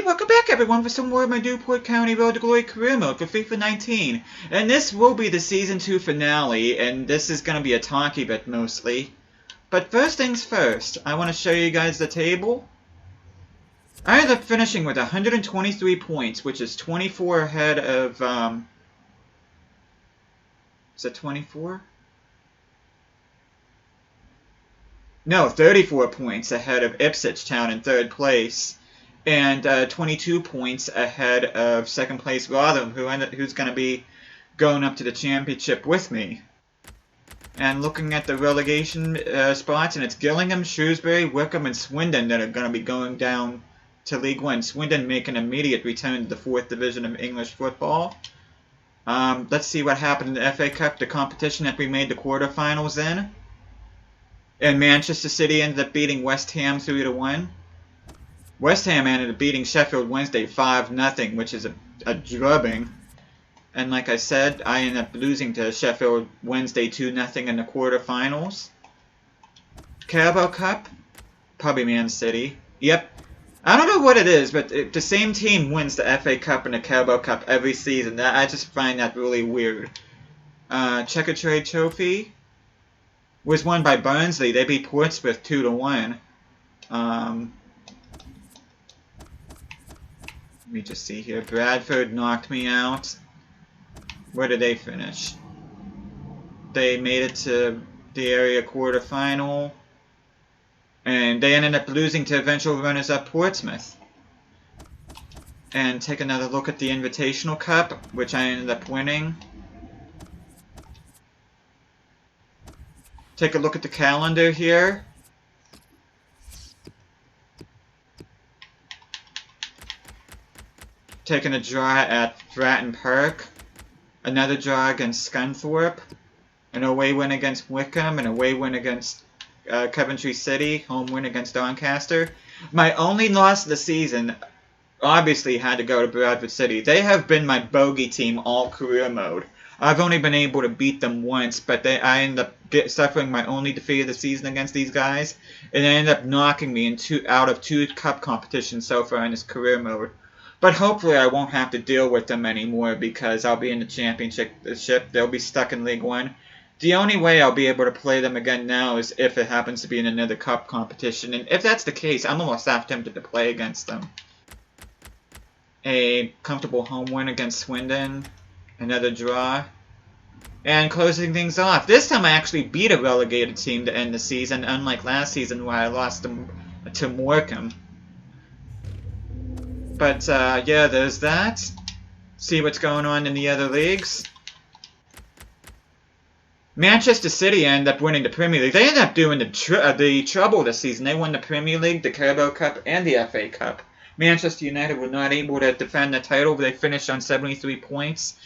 Hey, welcome back everyone for some more of my Newport County Road to Glory career mode for FIFA 19. And this will be the Season 2 finale, and this is going to be a talkie bit mostly. But first things first, I want to show you guys the table. I ended up finishing with 123 points, which is 24 ahead of, is it 24? No, 34 points ahead of Ipswich Town in 3rd place. And 22 points ahead of 2nd place Rotherham, who's going to be going up to the championship with me. And looking at the relegation spots, and it's Gillingham, Shrewsbury, Wickham, and Swindon that are going to be going down to League One. Swindon make an immediate return to the 4th Division of English football. Let's see what happened in the FA Cup, the competition that we made the quarterfinals in. And Manchester City ended up beating West Ham 3-1. West Ham ended up beating Sheffield Wednesday 5-0, which is a drubbing. And like I said, I ended up losing to Sheffield Wednesday 2-0 in the quarterfinals. Carabao Cup, probably Man City. Yep. I don't know what it is, but the same team wins the FA Cup and the Carabao Cup every season. I just find that really weird. Checker Trade Trophy was won by Barnsley. They beat Portsmouth 2-1. Let me just see here. Bradford knocked me out. Where did they finish? They made it to the area quarterfinal. And they ended up losing to eventual runners-up Portsmouth. And take another look at the Invitational Cup, which I ended up winning. Take a look at the calendar here. Taking a draw at Fratton Park, another draw against Scunthorpe, an away win against Wickham, an away win against Coventry City, home win against Doncaster. My only loss of the season obviously had to go to Bradford City. They have been my bogey team all career mode. I've only been able to beat them once, but I ended up suffering my only defeat of the season against these guys, and they ended up knocking me out of 2 cup competitions so far in this career mode. But hopefully I won't have to deal with them anymore because I'll be in the championship. They'll be stuck in League One. The only way I'll be able to play them again now is if it happens to be in another cup competition. And if that's the case, I'm almost half tempted to play against them. A comfortable home win against Swindon. Another draw. And closing things off. This time I actually beat a relegated team to end the season, unlike last season where I lost them to Morecambe. But, yeah, there's that. See what's going on in the other leagues. Manchester City ended up winning the Premier League. They ended up doing the trouble this season. They won the Premier League, the Carabao Cup, and the FA Cup. Manchester United were not able to defend the title. They finished on 73 points,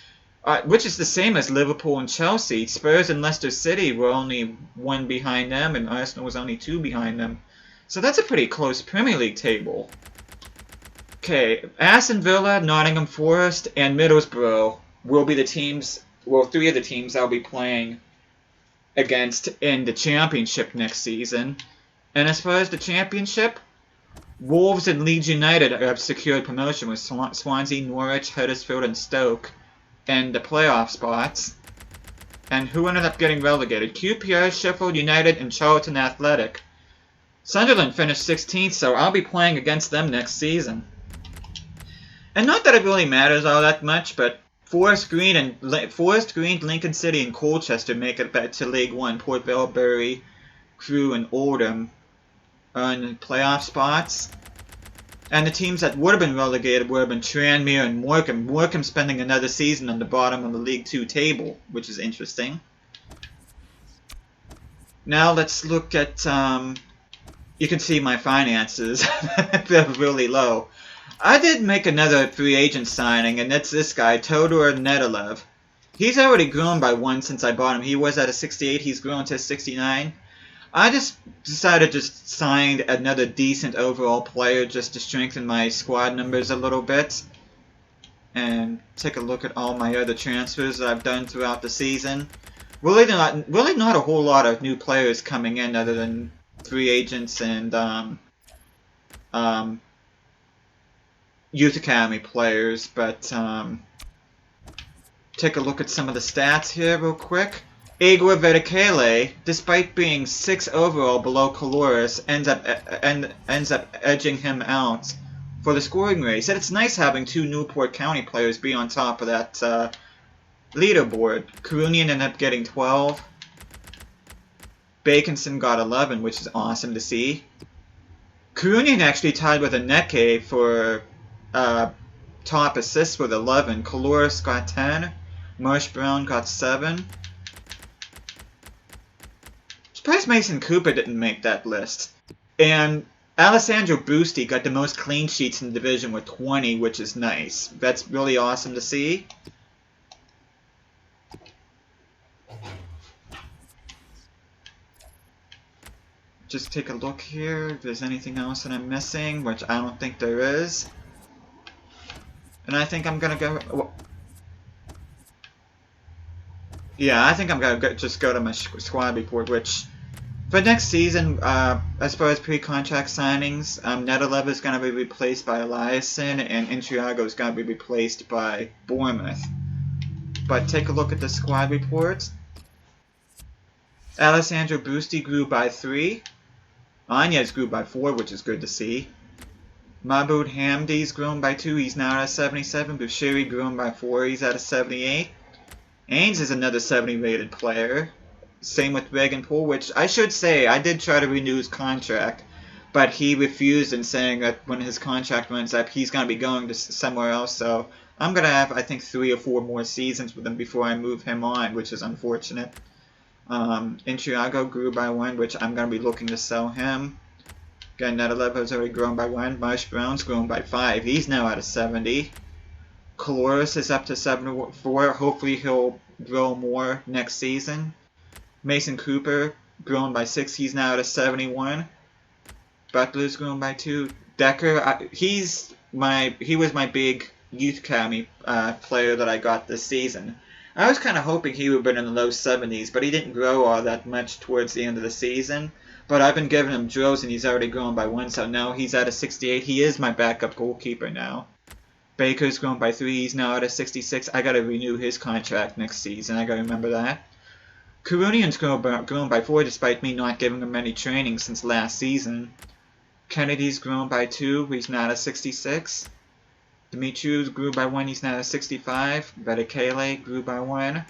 which is the same as Liverpool and Chelsea. Spurs and Leicester City were only 1 behind them, and Arsenal was only 2 behind them. So that's a pretty close Premier League table. Okay, Aston Villa, Nottingham Forest, and Middlesbrough will be the teams, well, 3 of the teams I'll be playing against in the championship next season. And as far as the championship, Wolves and Leeds United have secured promotion with Swansea, Norwich, Huddersfield, and Stoke in the playoff spots. And who ended up getting relegated? QPR, Sheffield United, and Charlton Athletic. Sunderland finished 16th, so I'll be playing against them next season. And not that it really matters all that much, but Forest Green, Lincoln City, and Colchester make it back to League One. Port Vale, Bury, Crewe, and Oldham are in the playoff spots. And the teams that would have been relegated would have been Tranmere and Morecambe. Morecambe spending another season on the bottom of the League 2 table, which is interesting. Now let's look at, you can see my finances. They're really low. I did make another free agent signing, and it's this guy, Todor Nedelev. He's already grown by 1 since I bought him. He was at a 68, he's grown to a 69. I just decided to sign another decent overall player just to strengthen my squad numbers a little bit. And take a look at all my other transfers that I've done throughout the season. Really not a whole lot of new players coming in other than free agents and Youth Academy players, but take a look at some of the stats here real quick. Igor Vedekele, despite being 6 overall below Kaloris, ends up edging him out for the scoring race. And it's nice having 2 Newport County players be on top of that leaderboard. Karunian ended up getting 12. Baconson got 11, which is awesome to see. Karunian actually tied with Aneke for top assists with 11. Kaloris got 10. Marsh Brown got 7. Surprised Mason Cooper didn't make that list. And Alessandro Busti got the most clean sheets in the division with 20, which is nice. That's really awesome to see. Just take a look here if there's anything else that I'm missing, which I don't think there is. And I think I'm gonna go... Yeah, I think I'm gonna just go to my squad report, which... For next season, as far as pre-contract signings, Nedelev is going to be replaced by Eliasson, and Intriago is going to be replaced by Bournemouth. But take a look at the squad reports. Alessandro Busti grew by 3. Anez grew by 4, which is good to see. Mahmoud Hamdi's grown by 2, he's now at a 77. Bushiri grown by 4, he's at a 78. Ains is another 70 rated player. Same with Regan Poole, which I should say, I did try to renew his contract, but he refused in saying that when his contract runs up, he's going to be going to somewhere else. So I'm going to have, I think, 3 or 4 more seasons with him before I move him on, which is unfortunate. Intriago grew by 1, which I'm going to be looking to sell him. Again, Nedelevo's already grown by 1. Marsh Brown's grown by 5. He's now at a 70. Kaloris is up to 74. Hopefully he'll grow more next season. Mason Cooper, grown by 6, he's now at a 71. Butler's grown by 2. Decker, he was my big Youth Academy player that I got this season. I was kind of hoping he would have been in the low 70s, but he didn't grow all that much towards the end of the season. But I've been giving him drills, and he's already grown by 1, so now he's at a 68. He is my backup goalkeeper now. Baker's grown by 3, he's now at a 66. I gotta renew his contract next season, I gotta remember that. Karunian's grown by 4 despite me not giving him any training since last season. Kennedy's grown by 2, he's now at 66. Dimitriou's grew by 1, he's now at 65. Vedekele grew by 1.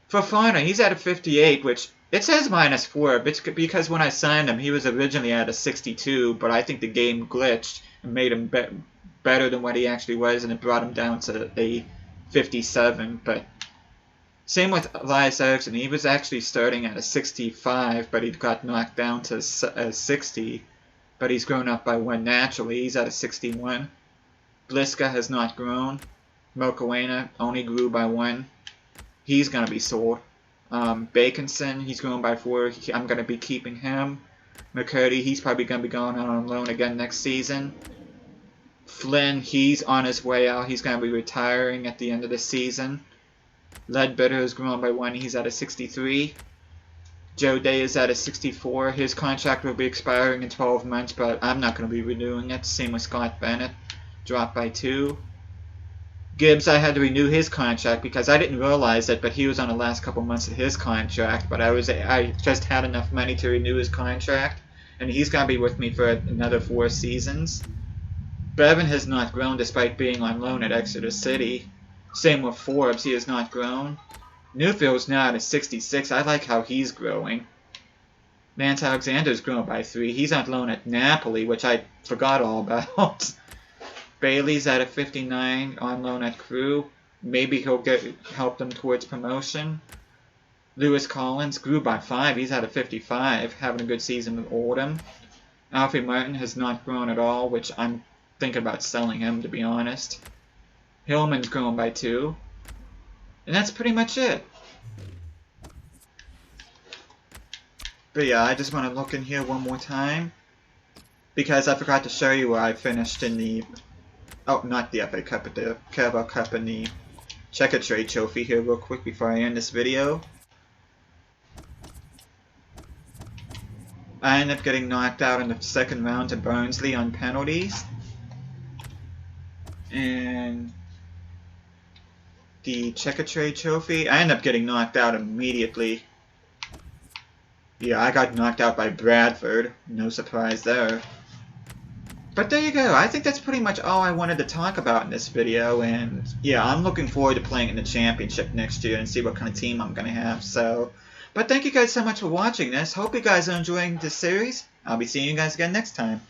Fofana, he's at a 58, which it says -4, but because when I signed him, he was originally at a 62, but I think the game glitched and made him better than what he actually was, and it brought him down to a 57, but... Same with Elias Eriksson. He was actually starting at a 65, but he got knocked down to a 60. But he's grown up by 1 naturally. He's at a 61. Bliska has not grown. Mokoena only grew by 1. He's going to be sold. Baconson, he's grown by 4. I'm going to be keeping him. McCurdy, he's probably going to be going out on loan again next season. Flynn, he's on his way out. He's going to be retiring at the end of the season. Ledbetter has grown by 1, he's at a 63. Joe Day is at a 64. His contract will be expiring in 12 months, but I'm not going to be renewing it. Same with Scott Bennett, dropped by 2. Gibbs, I had to renew his contract because I didn't realize it, but he was on the last couple months of his contract, but I just had enough money to renew his contract, and he's going to be with me for another 4 seasons. Bevan has not grown despite being on loan at Exeter City. Same with Forbes, he has not grown. Newfield's now at a 66, I like how he's growing. Lance Alexander's grown by 3, he's on loan at Napoli, which I forgot all about. Bailey's at a 59, on loan at Crewe. Maybe he'll help them towards promotion. Lewis Collins grew by 5, he's at a 55, having a good season with Oldham. Alfie Martin has not grown at all, which I'm thinking about selling him, to be honest. Hillman's grown by 2. And that's pretty much it. But yeah, I just want to look in here one more time, because I forgot to show you where I finished in the... Oh, not the FA Cup, but the Carabao Cup and the Checker Trade Trophy here real quick before I end this video. I ended up getting knocked out in the second round to Barnsley on penalties. And the checker trade trophy, I end up getting knocked out immediately. Yeah, I got knocked out by Bradford. No surprise there. But there you go. I think that's pretty much all I wanted to talk about in this video. And yeah, I'm looking forward to playing in the championship next year and see what kind of team I'm going to have. So, but thank you guys so much for watching this. Hope you guys are enjoying this series. I'll be seeing you guys again next time.